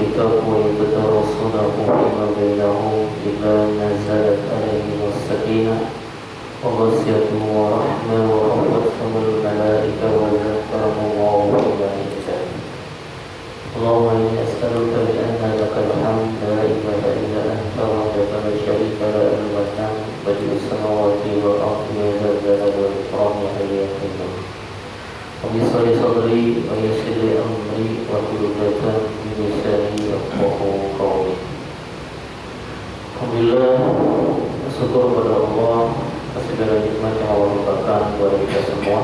الكتاب ويبدأ رسوله فيما بينهم إلا نزلت عليهم السكينة وغشيتهم ورحمة وحفتهم الملائكة وذكرهم الله في من عنده. اللهم إني أسألك بأن لك الحمد لا إله إلا أنت وحدك لا شريك لك المنان بديع السماوات والأرض يا ذا الجلال والإكرام يا حي يا قيوم. رب اشرح لي صدري ويسر لي أمري واحلل عقدة من لساني يفقهوا قولي. Alhamdulillah, syukur kepada Allah atas segala nikmat yang Allah limpahkan kepada kita semua.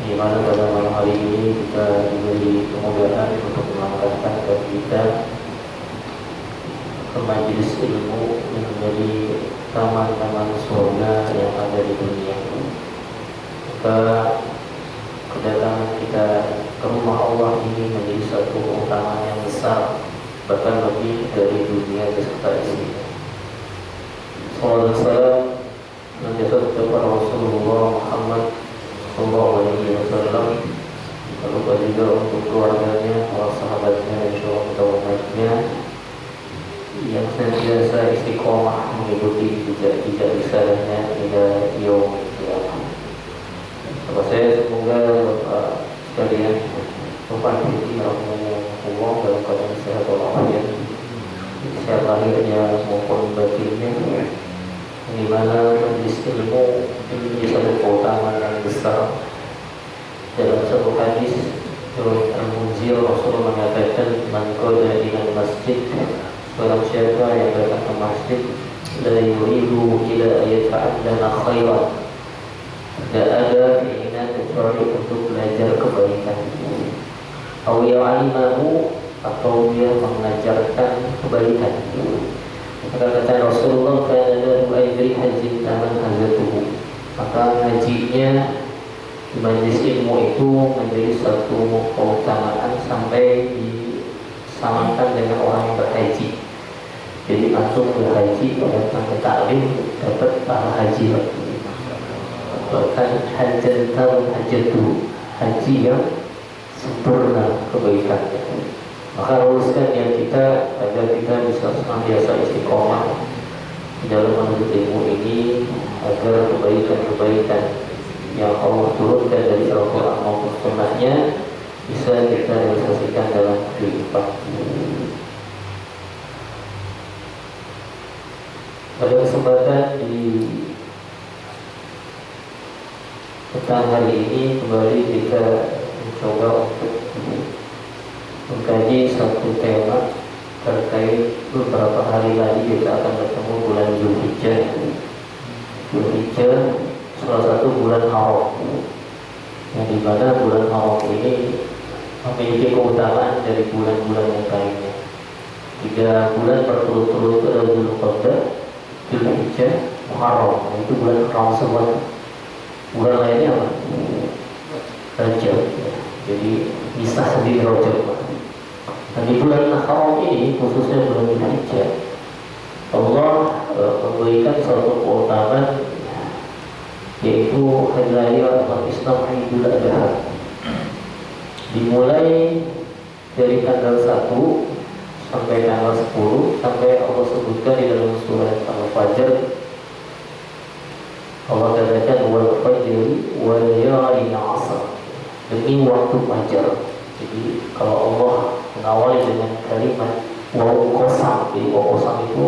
Di mana pada malam hari ini kita diberi kemudahan untuk melangkahkan kaki kita ke majelis ilmu yang menjadi taman-taman surga yang ada di dunia. Maka kedatangan kita ke rumah Allah ini menjadi satu keutamaan yang besar, bahkan lebih dari dunia beserta isinya. Sallallahu alaihi wasallam menjadi kepada Rasulullah Muhammad sallallahu alaihi wasallam, lalu juga untuk keluarganya, para sahabatnya, dan seluruh umatnya yang senantiasa istiqomah mengikuti jejak-jejak risalahnya hingga yaumul qiyamah. Saya semoga Bapak sekalian Bapak Hidayah rahimahullah dalam keadaan sehat walafiat, sehat lahirnya maupun batinnya, di mana majelis ilmu ini menjadi satu keutamaan yang besar. Dalam satu hadis dari Al-Munzir, Rasulullah mengatakan, man qada ila masjid, barang siapa yang datang ke masjid, la yuridu ila ayata'allama khairan, tidak ada keinginan kecuali untuk belajar kebaikan, atau ya'alimahu, atau dia mengajarkan kebaikan. Maka kata Rasulullah, kana lahu ajri hajjin taman hazatuhu, maka hajinya di majelis ilmu itu menjadi satu keutamaan sampai disamakan dengan orang yang berhaji. Jadi langsung berhaji, datang ke taklim, dapat pahala haji. Bahkan hajjatan hajjatu, haji yang sempurna kebaikannya. Maka luruskan niat kita agar kita bisa senantiasa istiqomah di dalam menuntut ilmu ini, agar kebaikan-kebaikan yang Allah turunkan dari Al-Quran maupun Sunnahnya bisa kita realisasikan dalam kehidupan. Pada kesempatan di petang hari ini kembali kita mencoba untuk mengkaji satu tema terkait beberapa hari lagi kita akan bertemu bulan Dzulhijjah. Dzulhijjah salah satu bulan haram, yang dimana bulan haram ini memiliki keutamaan dari bulan-bulan yang lainnya. 3 bulan berturut-turut itu adalah Dzulqa'dah, Dzulhijjah, Muharram, itu bulan haram semua. Bulan lainnya apa? Rajab. Jadi bisa sendiri Rajab. Dan di bulan haram ini, khususnya bulan Dzulhijjah, Allah memberikan satu keutamaan, yaitu hari raya umat Islam Idul Adha. Dimulai dari tanggal 1 sampai tanggal 10, sampai Allah sebutkan di dalam surat Al-Fajr, Allah katakan wal fajri wal layalin 'ashr, demi waktu fajar. Jadi kalau Allah mengawali dengan kalimat waw qasam, jadi waw qasam itu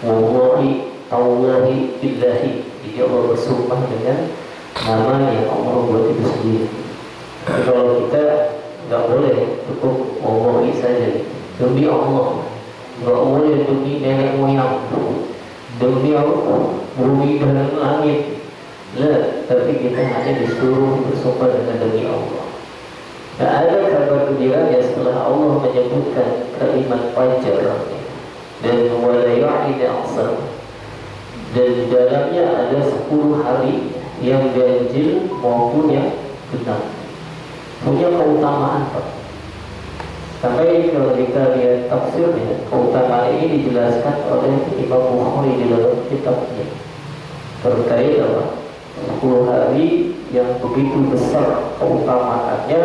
wallahi tallahi billahi, jadi Allah bersumpah dengan nama yang Allah buat itu sendiri. Jadi kalau kita nggak boleh cukup wallahi saja, demi Allah, nggak boleh demi nenek moyang, demi bumi dan langit, lah, tapi kita hanya disuruh bersumpah dengan demi Allah. Nah, ada kabar gembira ya setelah Allah menyebutkan kalimat fajar dan walayali asar, dan di dalamnya ada 10 hari yang ganjil maupun yang genap, punya keutamaan Pak. Sampai kalau kita lihat tafsirnya, keutamaan ini dijelaskan oleh Imam Bukhari di dalam kitabnya terkait apa? 10 hari yang begitu besar keutamaannya,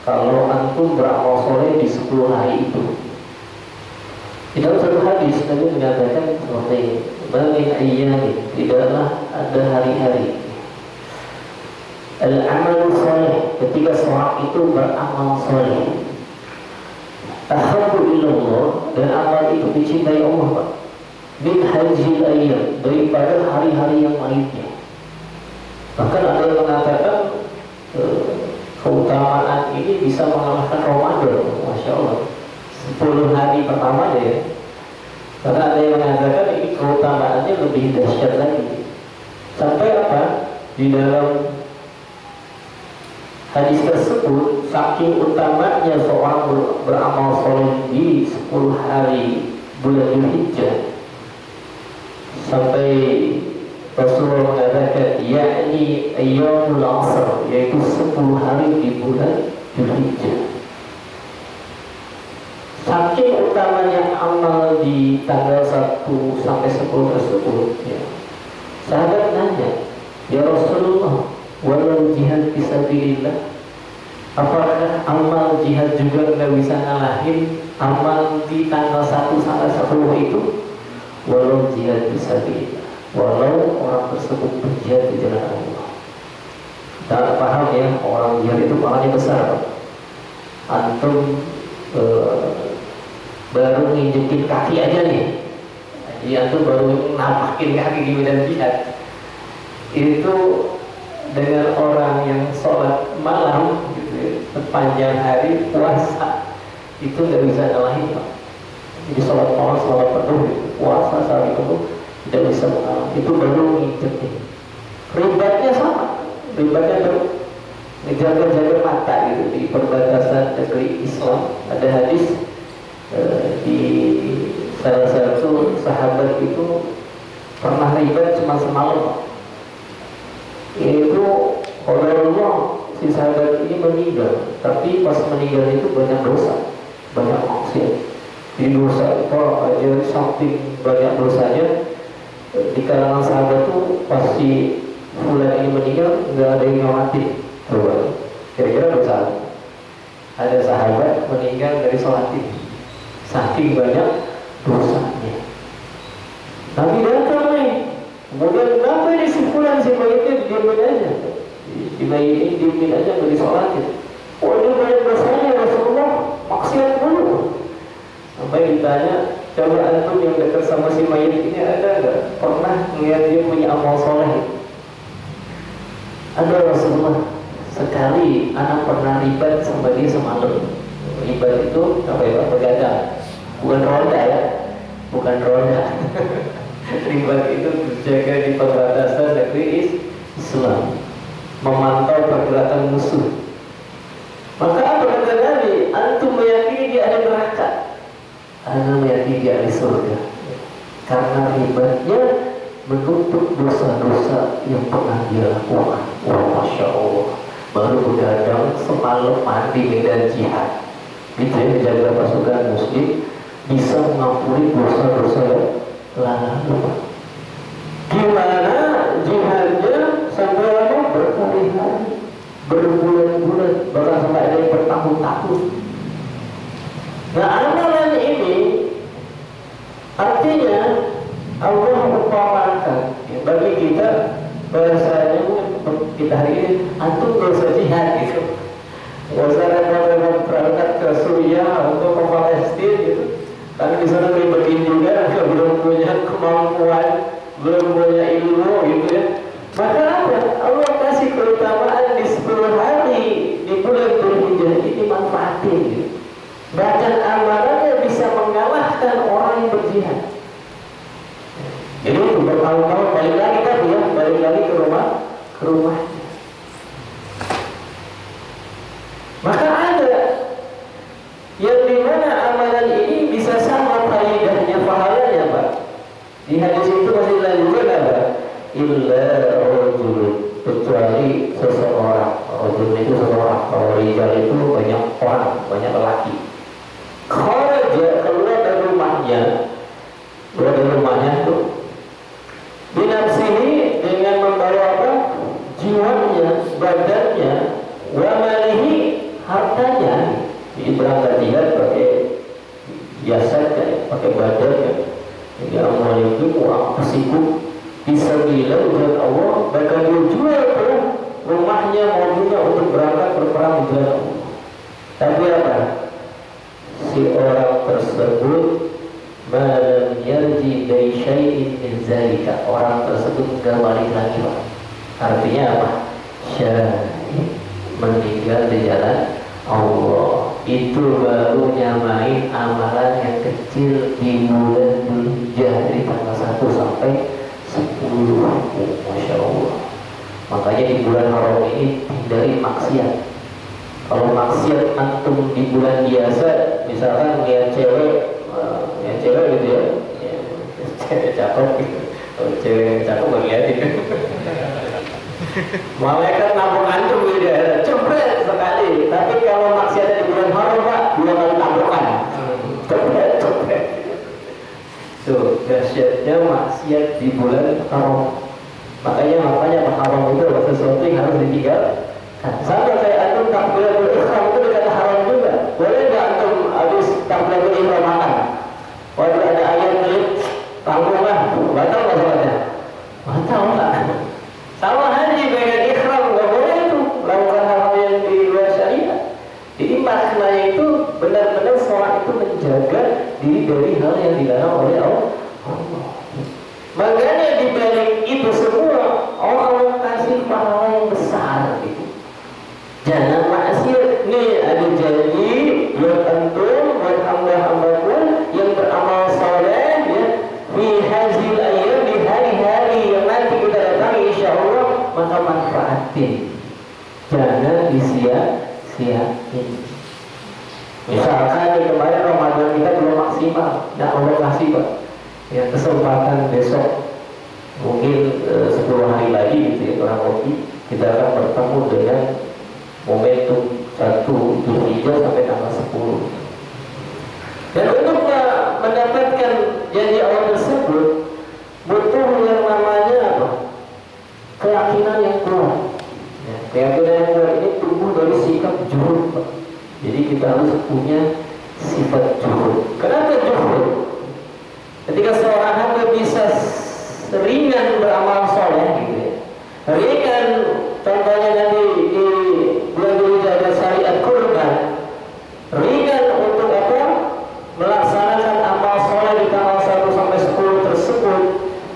kalau antum beramal soleh di 10 hari itu. Di dalam satu hadis Nabi mengatakan seperti ini, "Bagi ayyamin, tidaklah ada hari-hari al-amal soleh, ketika seorang itu beramal soleh, ahabbu ilallah, dan amal itu dicintai Allah, Pak, min hajjil ayyam, daripada hari-hari yang lainnya." Bahkan ada yang mengatakan keutamaan ini bisa mengalahkan Ramadan. Masya Allah, 10 hari pertama ya. Karena ada yang mengatakan ini keutamaannya lebih dahsyat lagi. Sampai apa? Di dalam hadis tersebut, saking utamanya seorang beramal soleh di 10 hari bulan Dzulhijjah, sampai Rasulullah mengatakan yakni ayyamul asr, yaitu 10 hari di bulan Dzulhijjah. Saking utamanya amal di tanggal 1 sampai 10 tersebut ya. Sahabat nanya, "Ya Rasulullah, walau jihad fisabilillah, apakah amal jihad juga nggak bisa ngalahin amal di tanggal 1 sampai 10 itu?" Walau jihad fisabilillah, walau orang tersebut berjihad di jalan Allah. Kita paham ya, orang jihad itu pahalanya besar. Antum baru nginjekin kaki aja nih, jadi antum baru nampakin kaki di medan jihad, itu dengan orang yang sholat malam gitu ya, sepanjang hari puasa, itu nggak bisa ngalahin, Pak. Jadi sholat malam, sholat penuh, puasa sehari penuh, tidak bisa mengalami. Itu baru nginjek nih. Ribatnya sama, ribatnya tuh ngejaga-jaga mata gitu di perbatasan negeri Islam. Ada hadis di salah satu sahabat itu pernah ribat cuma semalam. Itu Allah, si sahabat ini meninggal, tapi pas meninggal itu banyak dosa, banyak maksiat. Di dosa itu aja saking banyak dosanya, di kalangan sahabat tuh pasti fulan ini meninggal nggak ada yang nyolatin. Coba kira-kira dosa. Ada sahabat meninggal dari sholat ini, saking banyak dosanya. Nabi datang nih, kemudian kenapa ini si fulan, si mayitnya diamin aja, si bayi ini diamin aja nggak disolatin. Oh, ini banyak dosanya Rasulullah, maksiat mulu. Sampai ditanya, coba antum yang dekat sama si mayit ini ada nggak pernah melihat dia punya amal soleh? Ada Rasulullah, sekali anak pernah ribat sama dia semalam. Ribat itu apa ya, begadang, bukan ronda ya, bukan ronda. Ribat itu berjaga di perbatasan negeri Islam, memantau pergerakan musuh. Maka apa kata Nabi? Antum meyakini dia ada neraka, Anda meyakini dia ada surga, karena ribatnya menutup dosa-dosa yang pernah dia lakukan. Wah, Masya Allah, baru begadang semalam mandi medan jihad, gitu ya, menjaga pasukan muslim, bisa mengampuni dosa-dosa yang lalu. Gimana jihadnya sampai lama? Berkali-kali, berbulan-bulan, bahkan sampai ada yang bertahun-tahun. Nah, amalan ini artinya Allah umpamakan ya, bagi kita bahasanya kita hari ini antum gak usah jihad gitu, gak usah repot-repot berangkat ke Suriah untuk ke Palestina gitu, karena di sana ribetin juga, belum punya kemampuan, belum punya ilmu gitu ya. Maka apa? Allah kasih keutamaan di 10 hari di bulan Dzulhijjah ini, manfaatin gitu. Bahkan amalannya bisa mengalahkan orang yang berjihad. Jadi bertahun-tahun balik lagi tadi ya, balik lagi ke rumah. Maka ada yang dimana amalan ini bisa sama faedahnya, pahalanya, Pak. Di hadis itu masih dilanjutkan apa? Illa rajul, kecuali seseorang. Rajul itu seseorang. Kalau rijal itu banyak orang, banyak lelaki. Kharaja, keluar dari rumahnya tuh binafsihi, dengan membawa apa? Jiwanya, badannya, wa malihi, harta faktanya. Jadi berangkat jihad pakai jasad kan, pakai badan kan. Jadi amwalikum wa anfusikum fisabilillah jalan Allah, bahkan dia jual rumahnya, mobilnya untuk berangkat berperang di jalan Allah. Tapi apa? Si orang tersebut malam yarji dari syai'in min zalika, orang tersebut enggak balik lagi, Pak. Artinya apa? Syahid, meninggal di jalan Allah. Itu baru nyamain amalan yang kecil di bulan Dzulhijjah dari tanggal 1 sampai 10. Masya Allah. Makanya di bulan haram ini hindari maksiat. Kalau maksiat antum di bulan biasa, misalkan lihat cewek gitu ya, cewek cakep gitu. Kalau cewek cakep ngeliatin. Malaikat nabung antum beda, cepet sekali. Tapi kalau maksiat di bulan haram, Pak, 2 kali tabrakan. Cepet. Tuh, dahsyatnya maksiat di bulan haram. Makanya haram itu sesuatu yang harus ditinggalkan. Sama kayak antum takbiratul ihram itu dekat haram juga. Boleh nggak antum habis takbiratul ihram makan? Waduh ada ayat klip, tanggungan, batal nggak sholatnya? Batal nggak? Sama haji dengan ihram, nggak boleh itu melakukan hal-hal yang di luar syariat. Jadi maknanya itu benar-benar sholat itu menjaga diri dari hal yang dilarang oleh Allah. Makanya dibalik itu semua Allah kasih pahala yang besar gitu. Jangan maksiat. Nih ada janji buat antum, buat hamba-hambaku yang beramal soleh ya, di hazil ayam, di hari-hari yang nanti kita datang insya Allah, maka manfaatin, jangan disia-siain. Misalkan di kemarin Ramadan kita belum maksimal, nah Allah kasih Pak ya kesempatan besok mungkin 10 hari lagi gitu ya, kurang lebih kita akan bertemu dengan momentum 1 Dzulhijjah sampai tanggal 10. Dan untuk mendapatkan janji Allah tersebut butuh yang namanya apa? Keyakinan yang kuat. Ya, keyakinan yang kuat ini tumbuh dari sikap juhud, Pak. Jadi kita harus punya sifat juhud. Kenapa juhud? Ketika seorang hamba bisa ringan beramal soleh gitu ya, ringan, contohnya nanti di bulan Dzulhijjah ada syariat kurban, ringan untuk apa? Melaksanakan amal soleh di tanggal 1 sampai 10 tersebut,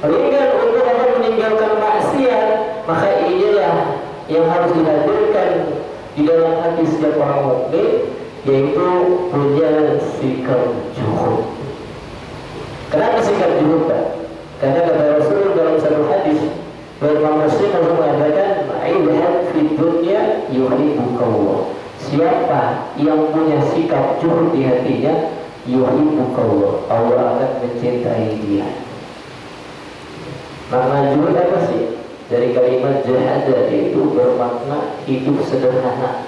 ringan untuk apa? Meninggalkan maksiat, maka inilah yang harus dihadirkan di dalam hati setiap orang mukmin, yaitu punya sikap juhud. Kenapa sikap juhud, Pak? Karena kata Rasul dalam satu hadis, Imam Muslim mengatakan, "Aidhat fid dunya yuhibbukallah." Siapa yang punya sikap juhud di hatinya, yuhibbukallah, Allah akan mencintai dia. Makna juhud apa sih? Dari kalimat jahada, itu bermakna hidup sederhana,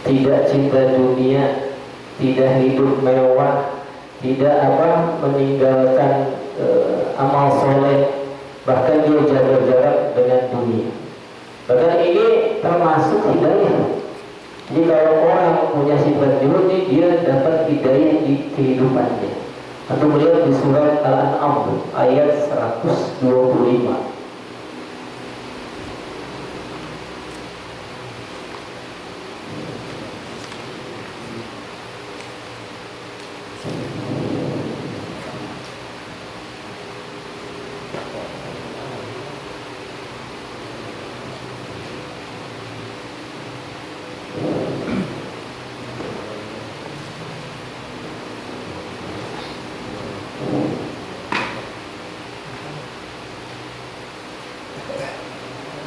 tidak cinta dunia, tidak hidup mewah, tidak meninggalkan amal soleh, bahkan dia jaga jarak dengan dunia. Bahkan ini termasuk hidayah. Jadi kalau orang punya sifat juhud ini, dia dapat hidayah di kehidupannya. Atau melihat di surat Al-An'am ayat 125.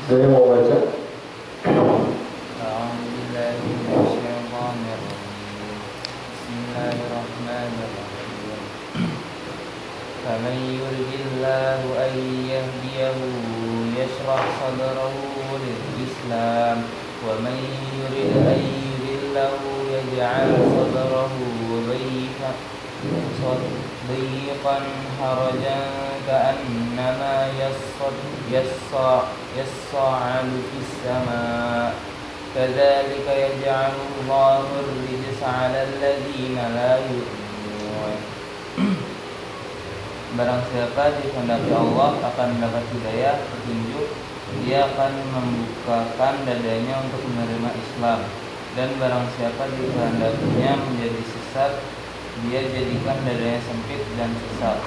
Saya mau baca. فمن يرد الله أن يهديه يشرح صدره للإسلام ومن يرد أن يضله يجعل صدره ضيقا حرجا كأنما يصعد في السماء كذلك يجعل الله الرجس على الذين لا يؤمنون. Barang siapa dikehendaki Allah akan mendapat hidayah, petunjuk, dia akan membukakan dadanya untuk menerima Islam. Dan barang siapa dikehendakinya menjadi sesat, dia jadikan dadanya sempit dan sesat,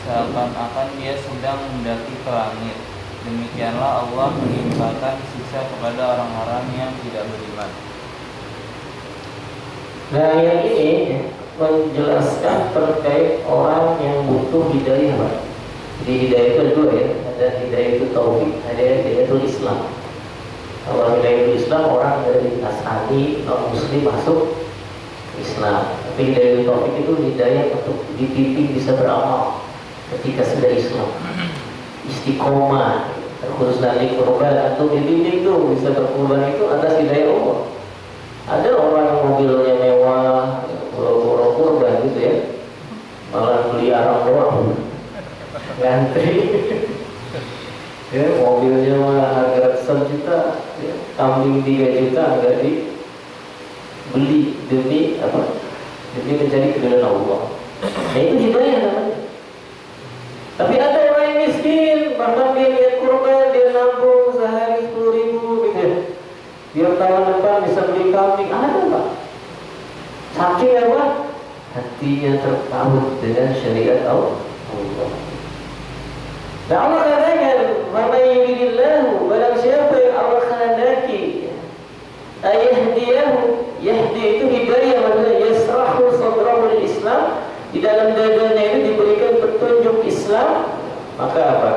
seakan-akan dia sedang mendaki ke langit. Demikianlah Allah menimpakan siksa kepada orang-orang yang tidak beriman. Nah, yang ini menjelaskan terkait orang yang butuh hidayah, Pak. Jadi hidayah itu ada dua ya, ada hidayah itu taufik, ada hidayah itu Islam. Kalau hidayah itu Islam, orang dari Nasrani, non-Muslim masuk Islam. Tapi hidayah itu taufik itu hidayah untuk dibimbing bisa beramal ketika sudah Islam. Istiqomah, khusus nanti korban atau dibimbing tuh bisa berkorban itu atas hidayah Allah. Ada orang yang mobilnya mewah, boro-boro korban gitu ya, malah beli arang doang, ngantri. Ya, mobilnya malah harga ratusan juta, ya, kambing 3 juta nggak dibeli demi apa? Demi mencari keridhaan Allah. Nah itu hidayah namanya. Tapi ada orang yang miskin, bahkan dia lihat kurban, dia nabung sehari 10.000 gitu. Biar tahun depan bisa beli kambing, ada Pak. Saking apa? Hatinya terpaut dengan syariat Allah. Nah Allah katakan, "Faman yuridillahu", barang siapa yang Allah kehendaki, ayahdiyahu, yahdi itu hidayah, maksudnya yasrahu sadrahu lil Islam, di dalam dadanya itu diberikan petunjuk Islam, maka apa?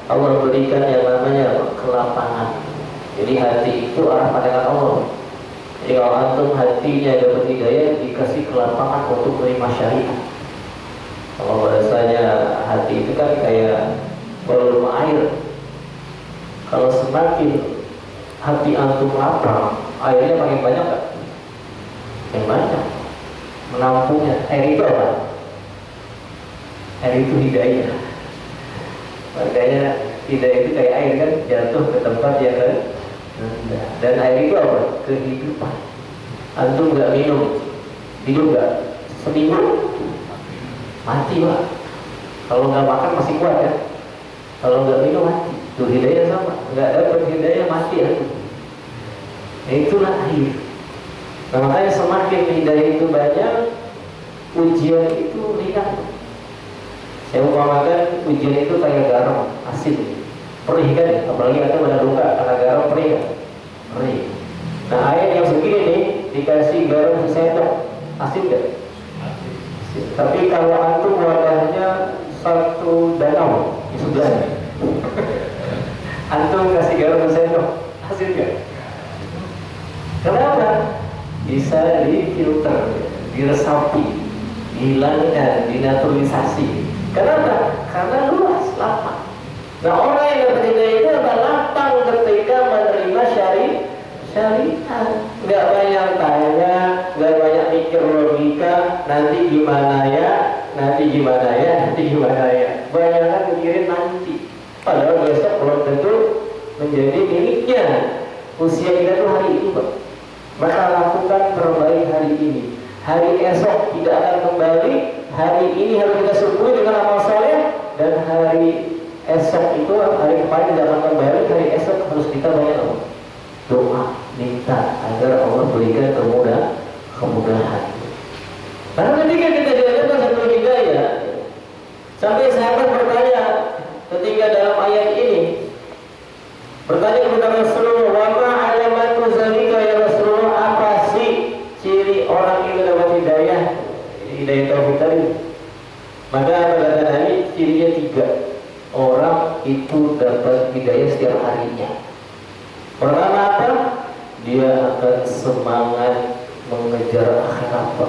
Allah berikan yang namanya kelapangan. Jadi hati itu arah pandangan Allah. Jadi kalau antum hatinya dapat hidayah, dikasih kelapangan untuk menerima syariat. Kalau bahasanya hati itu kan kayak volume air. Kalau semakin hati antum lapang, airnya makin banyak kan? Yang banyak menampungnya. Air itu apa? Air itu hidayah. Makanya hidayah itu kayak air kan, jatuh ke tempat yang rendah. Dan air itu apa? Kehidupan. Antum nggak minum, hidup nggak? Seminggu mati Pak. Kalau nggak makan masih kuat kan? Kalau nggak minum mati. Tuh hidayah sama, nggak dapat hidayah mati ya. Nah, itulah air. Nah, makanya semakin hidayah itu banyak, ujian itu ringan. Saya umpamakan ujian itu kayak garam, asin, perih kan? Apalagi ada pada luka karena garam perih kan? Perih. Nah air yang segini nih dikasih garam sesendok, asin nggak? Asin. Tapi kalau antum wadahnya satu danau di sebelahnya, antum kasih garam sesendok, asin nggak? Kenapa? Bisa difilter, diresapi, dihilangkan, dinaturalisasi. Kenapa? Karena luas, lapang. Nah orang yang dapat hidayah itu adalah lapang ketika menerima syariat. Nggak banyak tanya, nggak banyak mikir logika, nanti gimana ya, nanti gimana ya, nanti gimana ya. Banyak mikirin nanti. Padahal besok belum tentu menjadi miliknya. Usia kita tuh hari ini Pak. Maka lakukan terbaik hari ini. Hari esok tidak akan kembali. Hari ini harus kita syukuri dengan amal soleh, dan hari esok itu hari kemarin tidak akan kembali. Hari esok harus kita banyak doa, minta agar Allah berikan kemudahan. Karena ketika kita diajarkan satu hidayah, sampai sahabat bertanya ketika dalam ayat ini, bertanya kepada Rasulullah, "Wa ma alamatu zalika ya Rasulullah?" Apa sih ciri orang yang dapat hidayah? Hidayah taufik tadi. Maka apa kata Nabi? Cirinya 3. Orang itu dapat hidayah setiap harinya. Pertama apa? Dia akan semangat mengejar akhirat.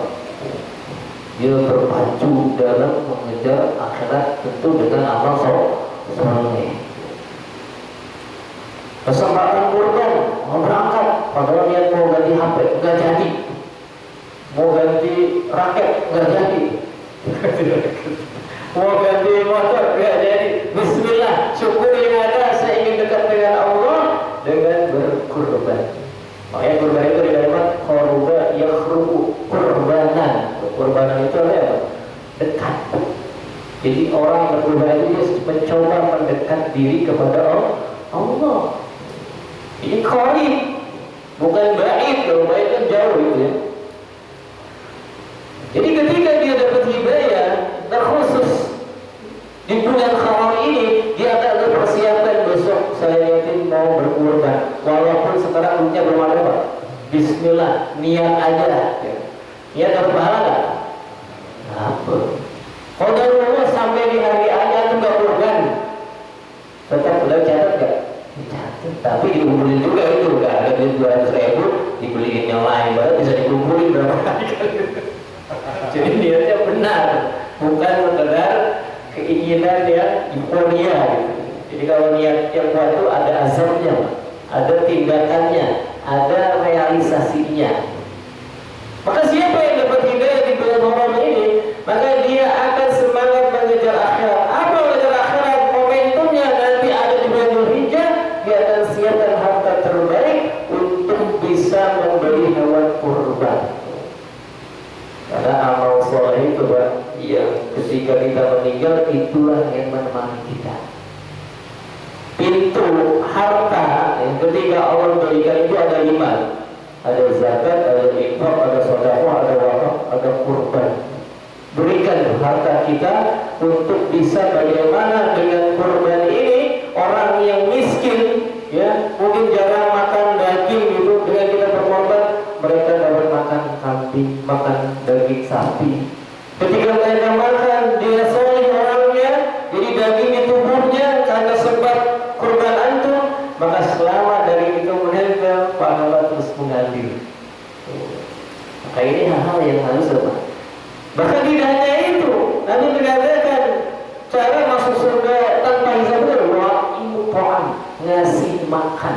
Dia berpacu dalam mengejar akhirat, tentu dengan amal soleh. Kesempatan kurban, mau berangkat, padahal niat mau ganti HP, nggak jadi. Mau ganti raket, nggak jadi. Mau ganti motor, nggak jadi. Bismillah, syukur yang ada, saya ingin dekat dengan Allah dengan berkurban. Makanya kurban itu dari kalimat qurba yakhrubu, kurbanan. Kurbanan itu apa? Dekat. Jadi orang yang berkurban itu dia mencoba mendekat diri kepada Allah. Ini qarib, bukan ba'id. Kalau ba'id kan jauh gitu ya. Jadi ketika dia dapat hidayah terkhusus di bulan Haram ini, dia akan berpersiapan besok saya yakin mau berkurban. Walaupun sekarang duitnya belum ada Pak. Bismillah, niat aja. Ya. Niat dapat pahala nggak? Apa? Kalau dari rumah sampai di hari aja itu nggak kurban, tetap udah catat nggak? Catat. Tapi dikumpulin juga itu, nggak ada duit 200.000 dibeliin yang lain, baru bisa dikumpulin berapa kali. Jadi niatnya benar, bukan sekedar keinginan yang euforia gitu. Jadi kalau niat yang kuat itu ada azabnya, ada tindakannya, ada realisasinya. Maka siapa yang dapat hidayah di bulan Ramadan ini, maka dia akan semangat mengejar akhirat. Apa mengejar akhirat? Momentumnya nanti ada di bulan Dzulhijjah, dia akan siapkan harta terbaik untuk bisa membeli hewan kurban. Karena amal soleh itu Pak, yang ketika kita meninggal itulah yang menemani kita. Pintu harta yang ketika Allah berikan itu ada 5. Ada zakat, ada infak, ada sedekah, ada wakaf, ada kurban. Berikan harta kita untuk bisa bagaimana dengan kurban ini orang yang miskin, ya mungkin jarang makan daging gitu, dengan kita berkorban mereka dapat makan kambing, makan daging sapi. Ketika mereka makan, dia soleh orangnya, jadi daging di tubuhnya karena sebab kurban antum, maka selama dari itu mereka pahala terus mengalir. Maka ini hal-hal yang harus apa? Bahkan tidak hanya itu, Nabi mengatakan cara masuk surga tanpa hisab wa imu'an, ngasih makan.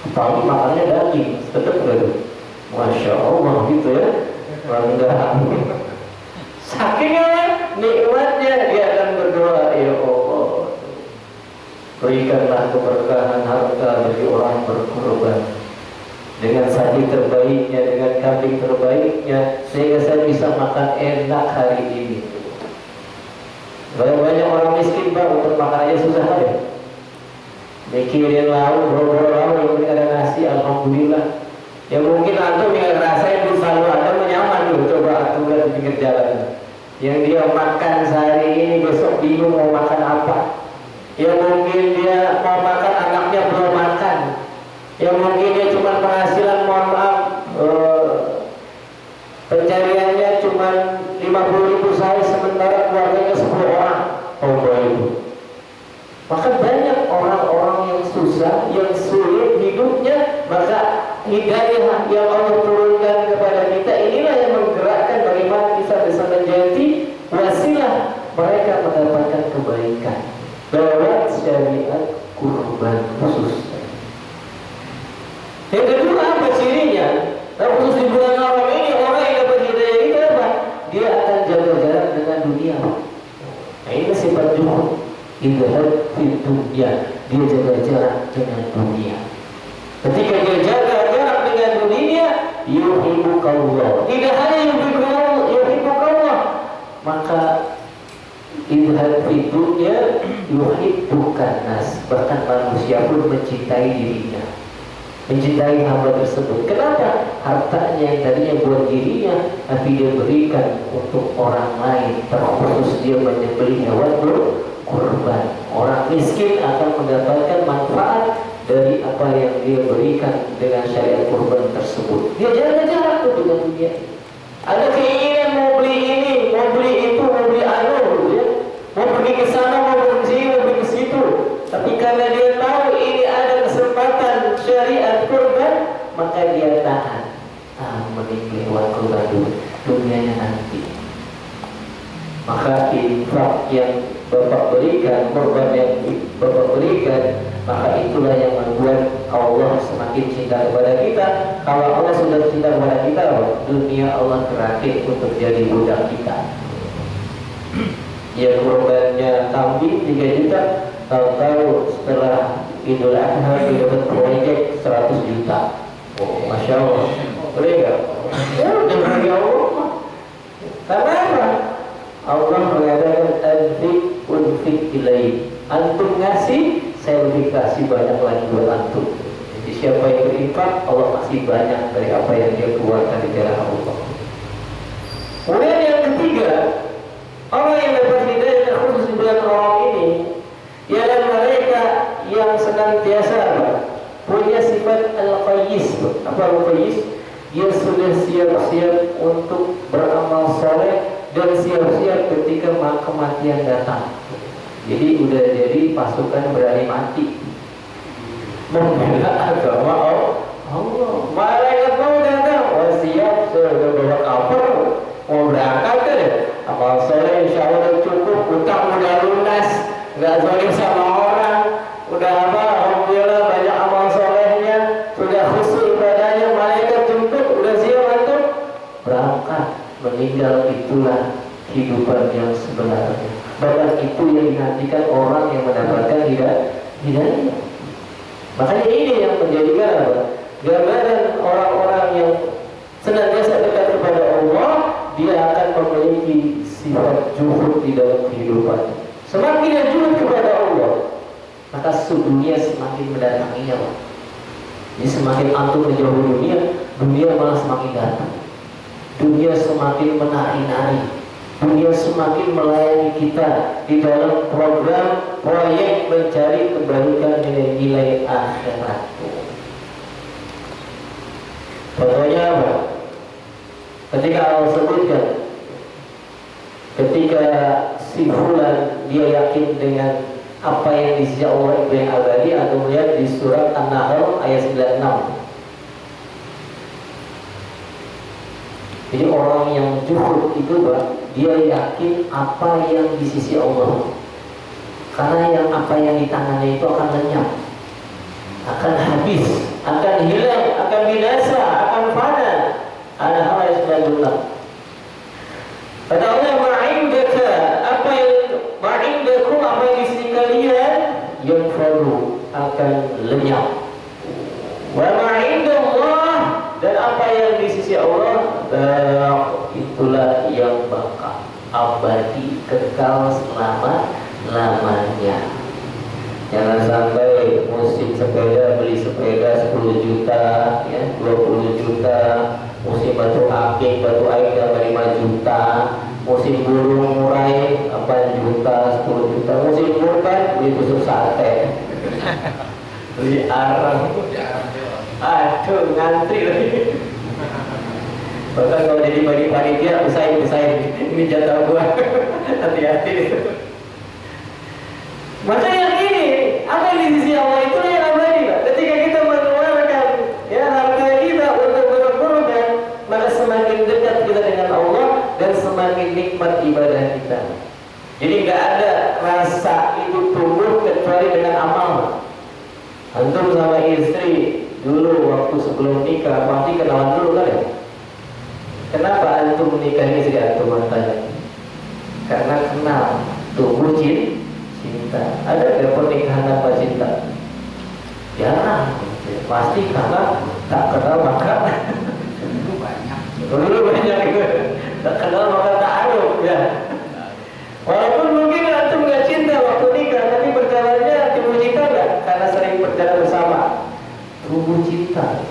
Apalagi makannya daging, tetap begitu. Masya Allah gitu ya, bangga. Saking nikmatnya dia akan berdoa, ya Allah, berikanlah keberkahan harta bagi orang berkorban dengan sapi terbaiknya, dengan kambing terbaiknya, sehingga saya bisa makan enak hari ini. Banyak orang miskin Pak, untuk makan aja susah ya. Mikirin lauk, bro-bro lauk, yang penting ada nasi, alhamdulillah. Ya mungkin antum yang ngerasain itu selalu ada menyaman dulu, coba antum lihat di pinggir jalan. Yang dia makan sehari ini, besok bingung mau makan apa. Yang mungkin dia mau makan, anaknya belum makan. Yang mungkin dia cuma penghasilan, mohon maaf, pencariannya cuma 50.000 sehari, sementara keluarganya 10 orang. Oh itu. Maka banyak orang-orang yang susah, yang sulit hidupnya, maka hidayah yang Allah turunkan kepada kita inilah yang menggerakkan bagaimana kita bisa menjadi wasilah mereka mendapatkan kebaikan lewat syariat kurban khusus. Yang kedua apa cirinya? Nah, khusus di bulan Ramadan ini orang yang dapat hidayah itu apa? Dia akan jaga jarak dengan dunia. Nah ini sifat juhud. Idhad fi dunya, dia jaga jarak dengan dunia. Ketika dia jaga jarak dengan dunia, yuhibbukallah. Tidak hanya yuhibbukallah, maka idhad fi dunya yuhibbukan nas. Bahkan manusia pun mencintai dirinya, mencintai hamba tersebut. Kenapa? Hartanya yang tadinya buat dirinya, tapi dia berikan untuk orang lain. Terkhusus dia menyembelih hewan kurban. Orang miskin akan mendapatkan manfaat dari apa yang dia berikan dengan syariat kurban tersebut. Dia jaga jarak tuh dengan dunia. Ada keinginan mau beli ini, mau beli itu, mau beli anu, ya. Mau pergi ke sana, mau pergi ke sini, mau pergi ke situ. Tapi karena dia tahu ini ada kesempatan syariat kurban, maka dia tahan. Mending hewan kurban dulu, dunianya nanti. Maka infak yang Bapak berikan, korban yang Bapak berikan, maka itulah yang membuat Allah semakin cinta kepada kita. Kalau Allah sudah cinta kepada kita, dunia Allah gerakin untuk jadi budak kita. Yang korbannya kambing 3 juta, tahu-tahu setelah Idul Adha dia dapat proyek 100 juta. Oh, Masya Allah. Boleh nggak? Ya, udah bagi Allah. Karena apa? Allah mengatakan adik unfik ilaih. Antum ngasih, saya lebih kasih banyak lagi buat antum. Jadi siapa yang berinfak, Allah kasih banyak dari apa yang dia keluarkan di jalan Allah. Kemudian yang ketiga, orang yang dapat hidayah terkhusus di bulan Ramadan ini ialah mereka yang senantiasa punya sifat al-qayyis. Apa al-qayyis? Dia sudah siap-siap untuk beramal soleh dan siap-siap ketika kematian datang. Jadi udah jadi pasukan berani mati membela agama Allah. Malaikat mau datang, oh siap, sudah bawa kapal, mau berangkat kan? Amal soleh insya Allah udah cukup, utang udah lunas, nggak zalim sama orang, udah apa? Alhamdulillah banyak amal solehnya, sudah khusyuk ibadahnya, malaikat jemput, udah siap antum berangkat. Meninggal itulah kehidupan yang sebenarnya. Bahkan itu yang dinantikan orang yang mendapatkan hidayah. Makanya ini yang menjadikan apa? Gambaran orang-orang yang senantiasa dekat kepada Allah, dia akan memiliki sifat zuhud di dalam kehidupan. Semakin dia zuhud kepada Allah, maka dunia semakin mendatanginya. Jadi semakin antum menjauhi dunia malah semakin datang. Dunia semakin menari-nari, dunia semakin melayani kita di dalam program proyek mencari kebaikan nilai-nilai akhirat. Contohnya apa? Ketika Allah sebutkan, ketika si fulan dia yakin dengan apa yang di sisi Allah itu yang abadi, atau melihat di surat An-Nahl ayat 96. Jadi orang yang zuhud itu dia yakin apa yang di sisi Allah. Karena yang apa yang di tangannya itu akan lenyap, akan habis, akan hilang, akan binasa, akan fana. Ada hal yang sudah benar. Kata Allah, ma'indaka, apa yang ma'indakum, apa yang di sisi kalian, yang fadu, akan lenyap. Wa ma'indallah, dan apa yang di sisi Allah, itulah yang bakal abadi, kekal selama-lamanya. Jangan sampai musim sepeda beli sepeda 10 juta, ya, 20 juta, musim batu akik, batu air dapat 5 juta, musim burung murai 8 juta, 10 juta, musim kurban beli tusuk sate, beli arang, aduh ngantri lagi. Bahkan kalau jadi bagi panitia bersaing, ini jatah gua, hati-hati. Maka yang ini, apa yang di sisi Allah itu yang abadi, Pak. Ketika kita mengeluarkan ya harta kita untuk berkorban, maka semakin dekat kita dengan Allah dan semakin nikmat ibadah kita. Jadi nggak ada rasa itu tumbuh kecuali dengan amal. Antum sama istri dulu waktu sebelum nikah pasti kenalan dulu kan ya? Kenapa antum menikahi istri antum tanya? Karena kenal, tumbuh cinta. Ada nggak pernikahan tanpa cinta? Jarang. Pasti karena tak kenal maka dulu banyak itu. Tak kenal maka tak aruf ya. Walaupun mungkin antum nggak cinta waktu nikah, tapi berjalannya tumbuh cinta nggak? Karena sering berjalan bersama, tumbuh cinta.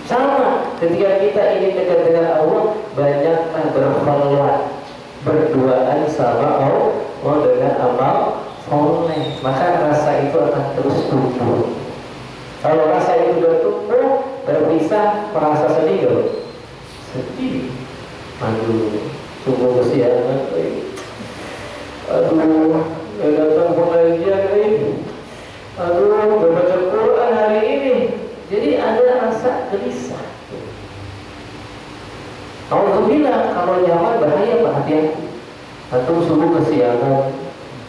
Sama, ketika kita ingin dekat dengan Allah, banyaklah berkhulwat, berduaan sama Allah dengan amal soleh, maka rasa itu akan terus tumbuh. Kalau rasa itu sudah tumbuh, berpisah, merasa sedih gak? Sedih. Aduh, tumbuh kesiangan, aduh, gak datang pengajian ini, aduh, gak baca Quran hari ini. Jadi ada rasa gelisah. Alhamdulillah, kalau nyaman bahaya Pak, hati-hati. Antum subuh kesiangan,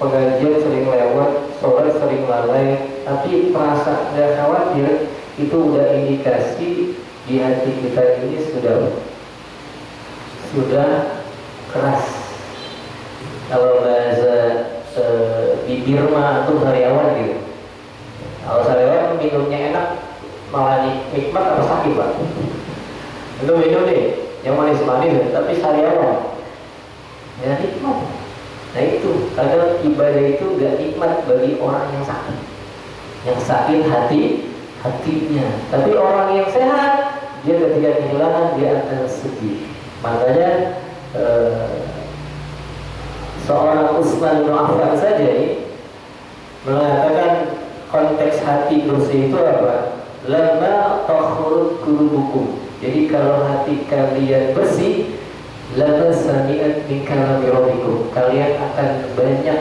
pengajian sering lewat, sholat sering lalai, tapi merasa nggak khawatir, itu udah indikasi di hati kita ini sudah keras. Kalau bahasa bibir mah tuh sariawan gitu. Kalau sariawan minumnya enak, malah nikmat apa sakit Pak? Itu minum nih, yang manis-manis tapi sariawan ya nikmat. Nah itu, kadang ibadah itu gak nikmat bagi orang yang sakit. Yang sakit hatinya. Tapi orang yang sehat, dia ketika kehilangan dia akan sedih. Makanya seorang Utsman bin Affan saja ini mengatakan konteks hati bersih itu apa? Lama takhurut qulubukum. Jadi kalau hati kalian bersih, lama sami'at min kalami rabbikum. Kalian akan banyak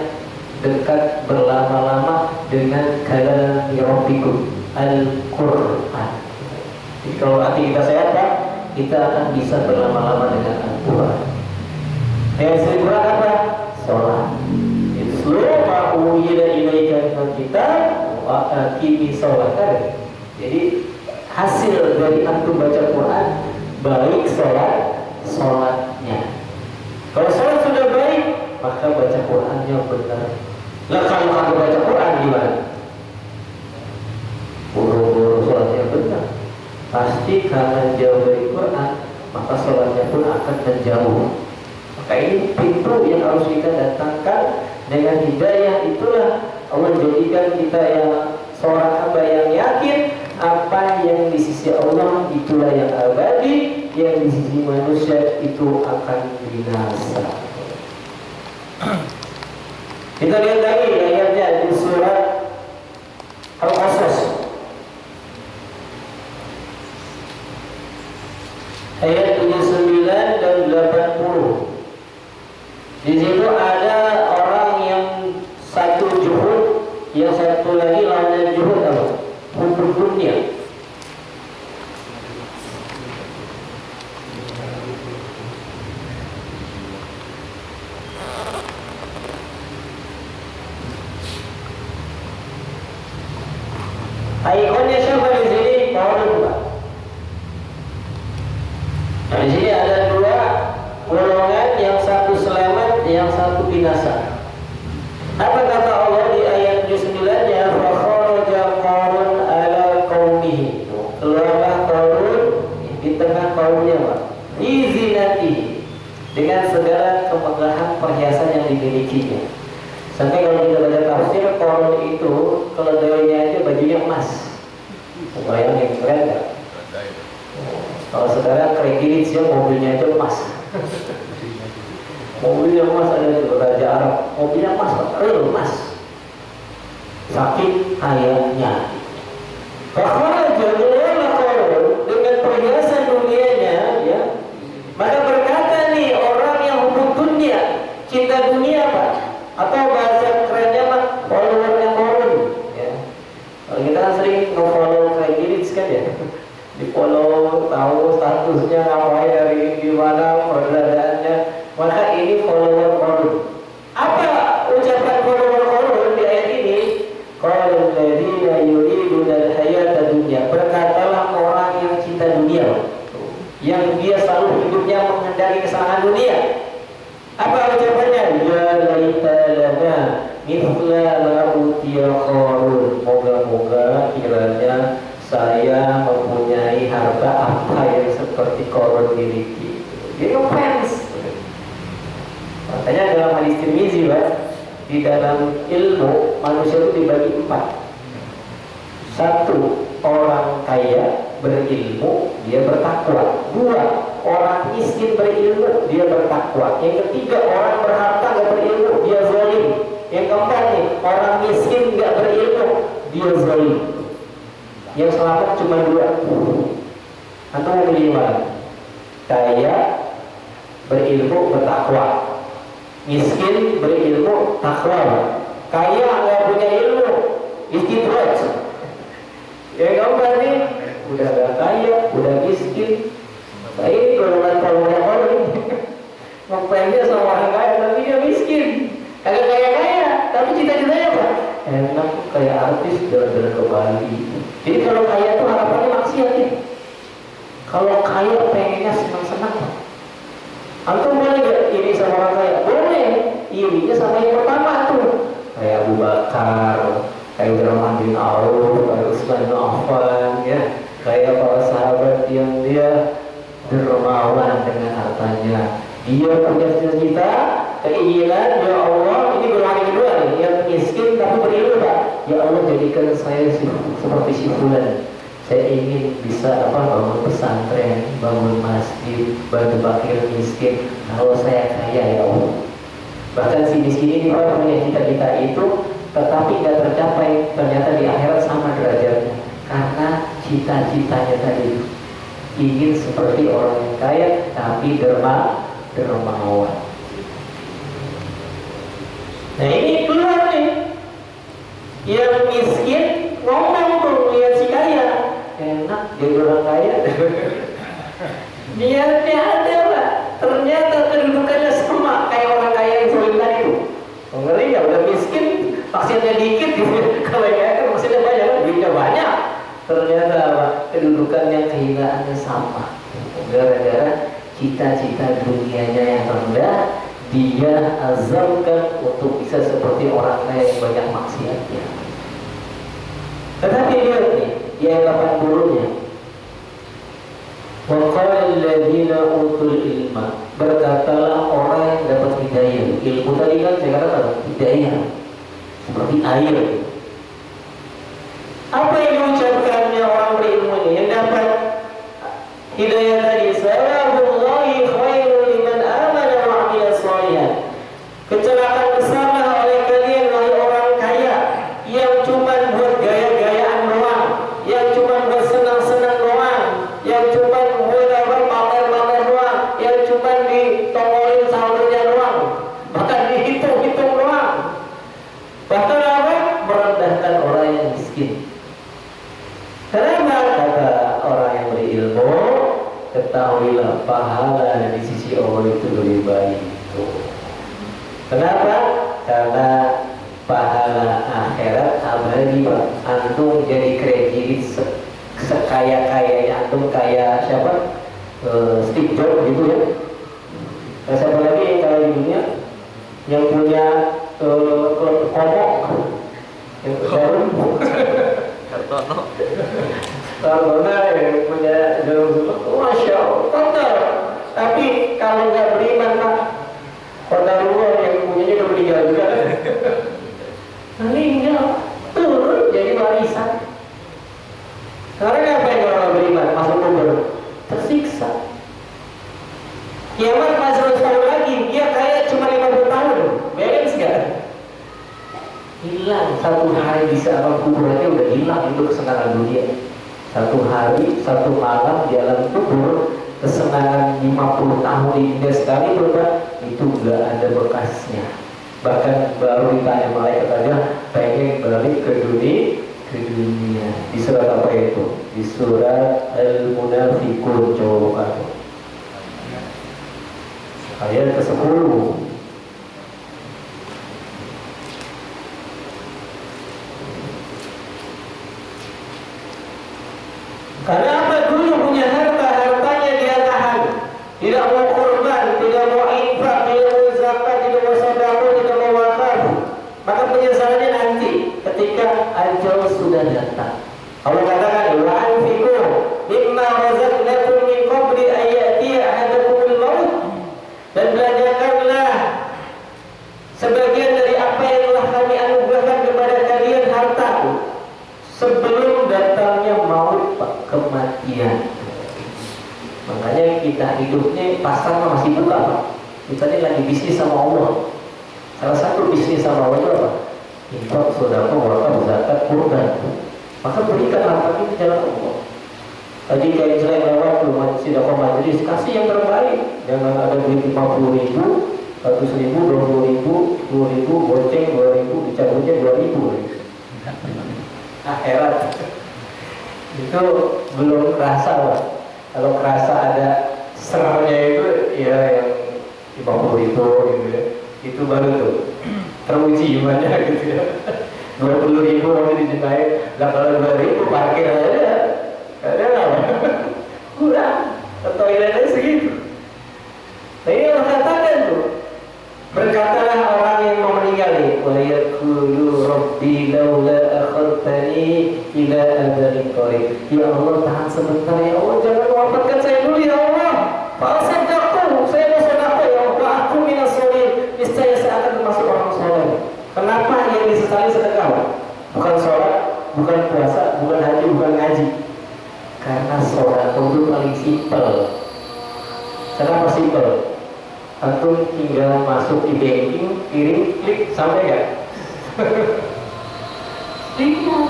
dekat berlama-lama dengan kalami rabbikum, Al-Qur'an. Jadi kalau hati kita sehat, kita akan bisa berlama-lama dengan Al-Qur'an. Yang Al-Qur'an apa? Sholat. Itu ma'u ila ilaika kita wa aqimi sholat. Jadi hasil dari antum baca Quran baik sholatnya. Kalau sholat sudah baik, maka baca Qurannya benar. Lah kalau kamu baca Quran gimana? Buru-buru sholatnya benar, pasti karena jauh dari Quran, maka sholatnya pun akan menjauh. Maka ini pintu yang harus kita datangkan dengan hidayah. Itulah Allah jadikan kita yang seorang hamba yang yakin apa yang di sisi Allah itulah yang abadi, yang di sisi manusia itu akan binasa. Kita lihat lagi ayatnya di surat Al-Qasas ayat 79 dan 80. Di situ ada orang yang satu juhud, yang satu lagi lawannya juhud apa? Hukum dunia. Ikonnya siapa di sini? Korun, Pak. Nah, di sini ada dua golongan, yang satu selamat, yang satu binasa. Apa kata Allah di ayat 79-nya? Fakharaja Qarun ala qaumihi. Keluarlah Qarun di tengah kaumnya, Pak. Fi zinatihi, dengan segala kemegahan perhiasan yang dimilikinya. Sampai kalau kita baca tafsir, Qarun itu keledainya aja bajunya emas. Bayang yang keren kan? Kalau sekarang kredit sih mobilnya aja emas. Mobilnya emas, ada di Raja Arab, mobilnya emas, real emas. Saking kayanya. Bahwa jadilah Qarun dengan perhiasan dunianya, ya. Maka berkata nih orang yang hubung dunia, cinta dunia, Pak. Atau bahasa kerennya mah followernya Qarun, ya. Kalau kita sering nge-follow kredit kan ya, di follow, tahu statusnya ngapain dari di mana perbedaannya. Maka ini follower Qarun. Apa ucapan follower Qarun di ayat ini? Qala alladziina yuriduna al-hayata dunya. Berkatalah orang yang cinta dunia, yang dia selalu hidupnya menghindari kesenangan dunia. Apa ucapannya? Ya laita lana mithla ma utiya Qarun. Moga-moga kiranya saya mempunyai harta apa yang seperti Qarun miliki. Dia fans. Makanya dalam hadis Tirmizi, Pak, di dalam ilmu manusia itu dibagi 4. Satu, orang kaya berilmu, dia bertakwa. 2, orang miskin berilmu, dia bertakwa. Yang ketiga, orang berharta nggak berilmu, dia zalim. Yang keempat nih, orang miskin nggak berilmu, dia zalim. Yang selamat cuma 2. Atau mau pilih mana? Kaya berilmu, bertakwa. Miskin berilmu, takwa. Kaya nggak punya ilmu, istidraj. Ya kamu berarti udah gak kaya, udah miskin. Nah ini golongan-golongan orang ini ngapainnya sama orang kaya tapi dia miskin. Kagak kaya-kaya, tapi cita-citanya apa? Enak kayak artis jalan-jalan ke Bali. Jadi kalau kaya tuh harapannya maksiat ya. Kalau kaya pengennya senang-senang. Antum boleh gak iri sama orang kaya? Boleh. Irinya sama yang pertama tuh, kayak Abu Bakar, kayak Abdurrahman bin Auf, kayak Utsman bin Affan, ya. Kayak para sahabat yang dia dermawan dengan hartanya. Dia punya cita-cita, keinginan, ya Allah, ini golongan kedua nih, yang miskin tapi berilmu Pak. Ya Allah, jadikan saya seperti si fulan. Saya ingin bisa bangun pesantren, bangun masjid, bantu fakir miskin. Kalau saya kaya ya Allah. Bahkan si miskin ini Pak punya cita-cita itu, tetapi tidak tercapai. Ternyata di akhirat sama derajatnya, karena cita-citanya tadi ingin seperti orang yang kaya, tapi dermawan. Nah ini keluar nih, yang miskin ngomong tuh lihat si kaya, enak jadi orang kaya. Niatnya ada Pak, ternyata kedudukannya sama kayak orang kaya yang sebelum tadi tuh. Ngeri ya, udah miskin, vaksinnya dikit gitu. Kalau yang kaya kan vaksinnya banyak, duitnya banyak. Ternyata Pak, kedudukannya kehingaannya sama. Gara-gara cita-cita dunianya yang rendah, dia azamkan untuk bisa seperti orang kaya yang banyak maksiatnya. Tetapi lihat nih, di ayat 80-nya, wa qala alladziina utul ilma, berkatalah orang yang dapat hidayah. Ilmu tadi kan saya katakan hidayah seperti air. Apa yang diucapkannya orang berilmu ini yang dapat hidayah tadi? Salamullahi khairul liman amana wa amila shalihan. Kecelakaan besarlah oleh kalian wahai orang kaya yang cuma buat gaya-gayaan doang, yang cuma buat senang-senang doang, yang cuma buat pamer-pamer doang, yang cuma ditongolin saldonya doang, bahkan dihitung-hitung doang. Bahkan merendahkan orang yang miskin. Kenapa? Kata orang yang berilmu, ketahuilah pahala di sisi Allah itu lebih baik. Kenapa? Karena pahala akhirat abadi Pak. Antum jadi kredit sekaya-kayanya antum, kayak siapa? Steve Jobs gitu ya. Nah, siapa lagi yang kaya di dunia? Yang punya komok, yang jarum Kartono. Kartono yang punya jarum semut. Masya Allah, kotor. Tapi kalau nggak beriman Pak, kotornya yang punyanya udah meninggal juga. Meninggal, turun jadi warisan. Karena apa yang orang beriman masuk kubur? Tersiksa. Kiamat masih 100 tahun lagi, dia kaya cuma 50 tahun. Balance nggak? Hilang satu hari di alam kubur aja udah hilang itu kesenangan dunia. Satu hari, satu malam di alam kubur, kesenangan 50 tahun di dunia sekali berubah, itu nggak ada bekasnya. Bahkan baru ditanya malaikat aja pengen balik ke dunia. Di surat apa itu? Di surat Al-Munafiqun, coba ayat ke-10. Karena apa? Dulu punya hartanya dia tahan, tidak mau korban, tidak mau infak, tidak mau zakat, tidak mau sedekah, tidak mau wakaf. Maka penyesalannya nanti ketika ajal sudah datang. Allah katakan, wa anfiqu mimma razaqnakum min qabli an ya'tiya ahadakumul maut. Dan belanjakanlah sebagian dari apa yang telah kami anugerahkan kepada kalian harta sebelum datangnya maut, kematian. Makanya kita hidupnya pasar masih buka Pak. Kita ini lagi bisnis sama Allah. Salah satu bisnis sama Allah itu apa? Infak, sedekah, wakaf, zakat, kurban. Maka berikan harta itu jalan Allah. Tadi kayak jelek lewat rumah sedekah majelis, kasih yang terbaik. Jangan ada duit 50.000, 100.000, 20.000, 10.000, goceng 2.000, dicabutnya 2.000. Akhirat itu belum kerasa Pak. Kalau kerasa ada sernya itu ya yang 50.000 gitu ya, itu baru tuh teruji imannya gitu ya. 20.000 nanti dicintai, lah kalau 2.000 parkir aja ada apa? Kurang, ke toiletnya segitu. Nah ini Allah katakan tuh, Berkatalah orang yang mau meninggal nih, wa yaqulu rabbi laula akhartani ila ajalin qarib. Ya Allah, tahan sebentar ya Allah, jangan wafatkan saya dulu ya Allah. Fasadaqtu, saya mau sedekah ya Allah, aku minas sholihin. Niscaya saya akan termasuk orang soleh. Kenapa yang disesali sedekah? Bukan sholat, bukan puasa, bukan haji, bukan ngaji. Karena sholat itu paling simpel. Kenapa simpel? Antum tinggal masuk di banking, kirim, klik, sampai gak? Tidak.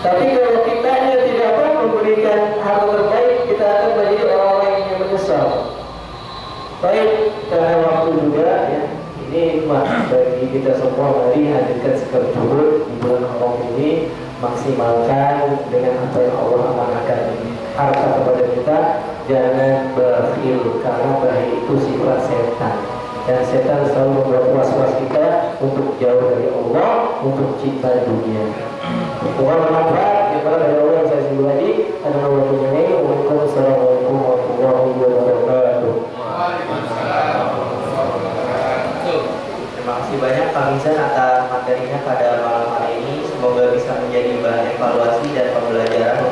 Tapi kalau kita tidak memberikan hal terbaik, kita akan menjadi orang-orang yang menyesal. Baik, karena waktu juga ya, ini hikmah bagi kita semua. Mari hadirkan sikap zuhud di bulan Ramadan ini, maksimalkan dengan apa yang Allah amanahkan harta kepada kita. Jangan bakhil, karena bakhil itu sifat setan, dan setan selalu membuat was-was kita untuk jauh dari Allah, untuk cinta dunia. Bukan bermanfaat, yang dari Allah yang saya sebut tadi adalah waktunya ini. Wassalamualaikum warahmatullahi wabarakatuh. Terima kasih banyak Pak Mizan atas materinya pada malam hari ini. Semoga bisa menjadi bahan evaluasi dan pembelajaran